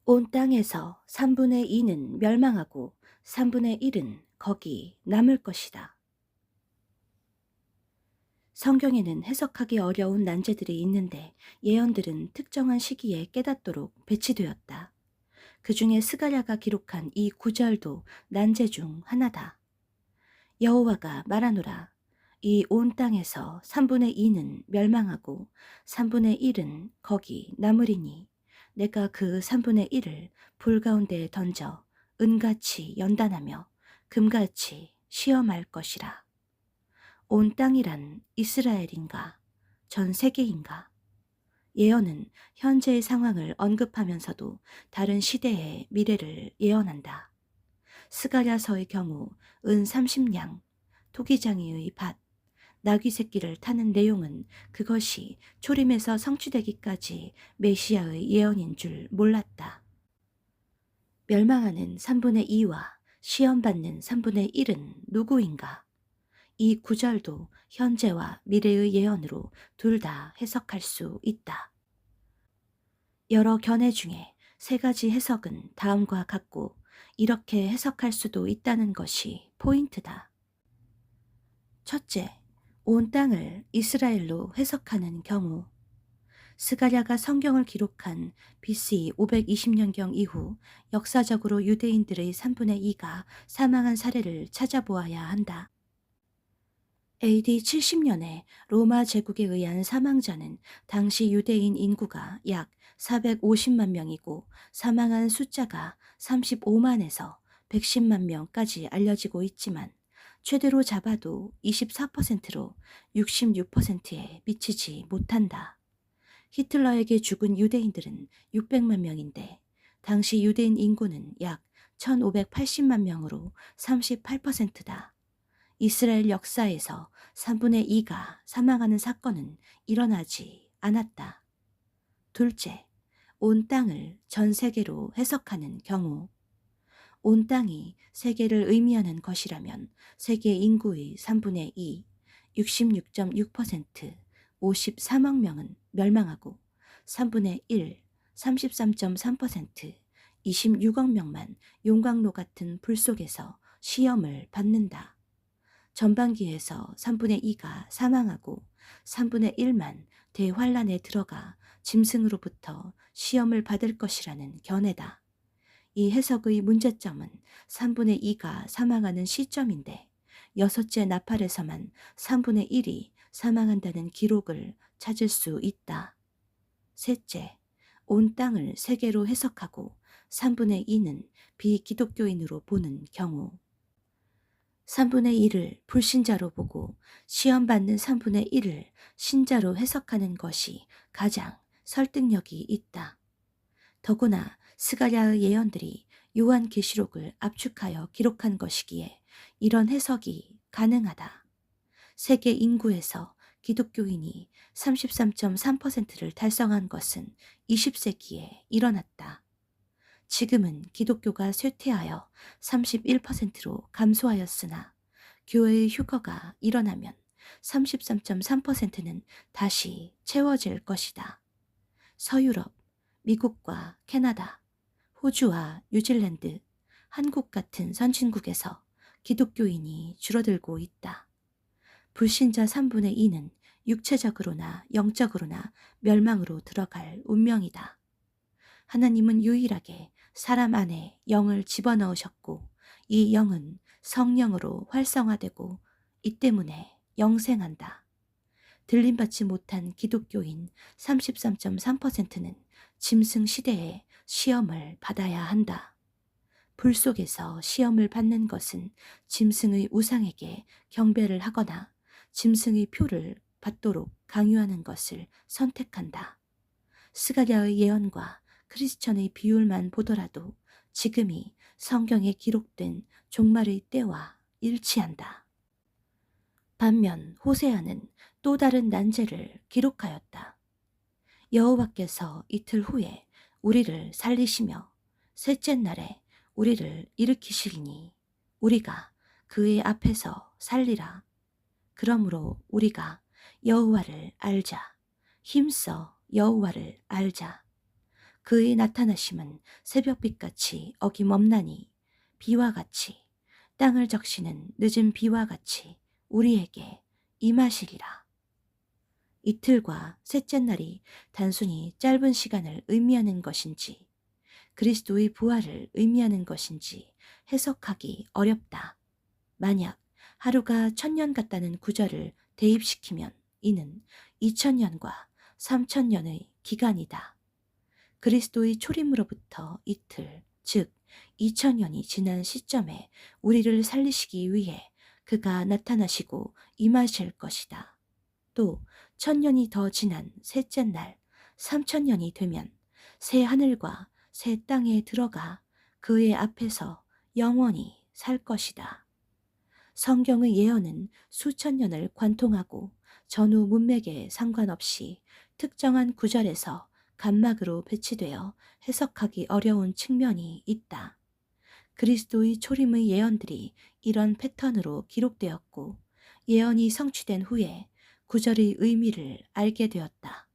온 땅에서 3분의 2는 멸망하고 3분의 1은 거기 남을 것이다. 성경에는 해석하기 어려운 난제들이 있는데 예언들은 특정한 시기에 깨닫도록 배치되었다. 그 중에 스가랴가 기록한 이 구절도 난제 중 하나다. 여호와가 말하노라. 이 온 땅에서 3분의 2는 멸망하고 3분의 1은 거기 남으리니 내가 그 3분의 1을 불 가운데에 던져 은같이 연단하며 금같이 시험할 것이라. 온 땅이란 이스라엘인가 전 세계인가? 예언은 현재의 상황을 언급하면서도 다른 시대의 미래를 예언한다. 스가랴서의 경우 은 30냥, 토기장이의 밭, 나귀 새끼를 타는 내용은 그것이 초림에서 성취되기까지 메시아의 예언인 줄 몰랐다. 멸망하는 3분의 2와 시험받는 3분의 1은 누구인가? 이 구절도 현재와 미래의 예언으로 둘 다 해석할 수 있다. 여러 견해 중에 세 가지 해석은 다음과 같고 이렇게 해석할 수도 있다는 것이 포인트다. 첫째, 온 땅을 이스라엘로 해석하는 경우 스가랴가 성경을 기록한 BC 520년경 이후 역사적으로 유대인들의 3분의 2가 사망한 사례를 찾아보아야 한다. AD 70년에 로마 제국에 의한 사망자는 당시 유대인 인구가 약 450만 명이고 사망한 숫자가 35만에서 110만 명까지 알려지고 있지만 최대로 잡아도 24%로 66%에 미치지 못한다. 히틀러에게 죽은 유대인들은 600만 명인데 당시 유대인 인구는 약 1580만 명으로 38%다. 이스라엘 역사에서 3분의 2가 사망하는 사건은 일어나지 않았다. 둘째, 온 땅을 전 세계로 해석하는 경우 온 땅이 세계를 의미하는 것이라면 세계 인구의 3분의 2, 66.6%, 54억 명은 멸망하고 3분의 1, 33.3%, 26억 명만 용광로 같은 불 속에서 시험을 받는다. 전반기에서 3분의 2가 사망하고 3분의 1만 대환란에 들어가 짐승으로부터 시험을 받을 것이라는 견해다. 이 해석의 문제점은 3분의 2가 사망하는 시점인데 여섯째 나팔에서만 3분의 1이 사망한다는 기록을 찾을 수 있다. 셋째, 온 땅을 세계로 해석하고 3분의 2는 비기독교인으로 보는 경우 3분의 1을 불신자로 보고 시험받는 3분의 1을 신자로 해석하는 것이 가장 설득력이 있다. 더구나 스가랴의 예언들이 요한계시록을 압축하여 기록한 것이기에 이런 해석이 가능하다. 세계 인구에서 기독교인이 33.3%를 달성한 것은 20세기에 일어났다. 지금은 기독교가 쇠퇴하여 31%로 감소하였으나 교회의 휴거가 일어나면 33.3%는 다시 채워질 것이다. 서유럽, 미국과 캐나다, 호주와 뉴질랜드, 한국 같은 선진국에서 기독교인이 줄어들고 있다. 불신자 3분의 2는 육체적으로나 영적으로나 멸망으로 들어갈 운명이다. 하나님은 유일하게 사람 안에 영을 집어넣으셨고 이 영은 성령으로 활성화되고 이 때문에 영생한다. 들림받지 못한 기독교인 33.3%는 짐승 시대에 시험을 받아야 한다. 불 속에서 시험을 받는 것은 짐승의 우상에게 경배를 하거나 짐승의 표를 받도록 강요하는 것을 선택한다. 스가랴의 예언과 크리스천의 비율만 보더라도 지금이 성경에 기록된 종말의 때와 일치한다. 반면 호세아는 또 다른 난제를 기록하였다. 여호와께서 이틀 후에 우리를 살리시며 셋째 날에 우리를 일으키시리니 우리가 그의 앞에서 살리라. 그러므로 우리가 여호와를 알자. 힘써 여호와를 알자. 그의 나타나심은 새벽빛같이 어김없나니 비와 같이 땅을 적시는 늦은 비와 같이 우리에게 임하시리라. 이틀과 셋째 날이 단순히 짧은 시간을 의미하는 것인지 그리스도의 부활을 의미하는 것인지 해석하기 어렵다. 만약 하루가 1000년 같다는 구절을 대입시키면 이는 2000년과 3000년의 기간이다. 그리스도의 초림으로부터 이틀, 즉 2000년이 지난 시점에 우리를 살리시기 위해 그가 나타나시고 임하실 것이다. 또 1000년이 더 지난 셋째 날, 3000년이 되면 새 하늘과 새 땅에 들어가 그의 앞에서 영원히 살 것이다. 성경의 예언은 수천 년을 관통하고 전후 문맥에 상관없이 특정한 구절에서 간막으로 배치되어 해석하기 어려운 측면이 있다. 그리스도의 초림의 예언들이 이런 패턴으로 기록되었고 예언이 성취된 후에 구절의 의미를 알게 되었다.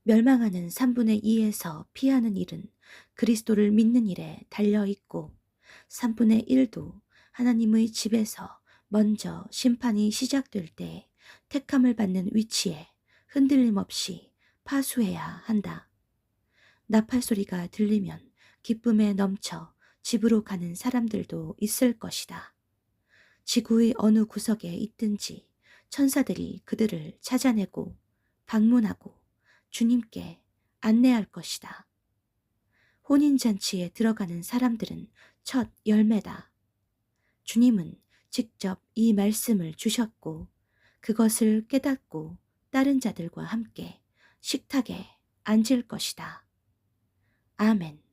멸망하는 3분의 2에서 피하는 일은 그리스도를 믿는 일에 달려있고 3분의 1도 하나님의 집에서 먼저 심판이 시작될 때 택함을 받는 위치에 흔들림 없이 파수해야 한다. 나팔 소리가 들리면 기쁨에 넘쳐 집으로 가는 사람들도 있을 것이다. 지구의 어느 구석에 있든지 천사들이 그들을 찾아내고 방문하고 주님께 안내할 것이다. 혼인잔치에 들어가는 사람들은 첫 열매다. 주님은 직접 이 말씀을 주셨고 그것을 깨닫고 따른 자들과 함께 식탁에 앉을 것이다. 아멘.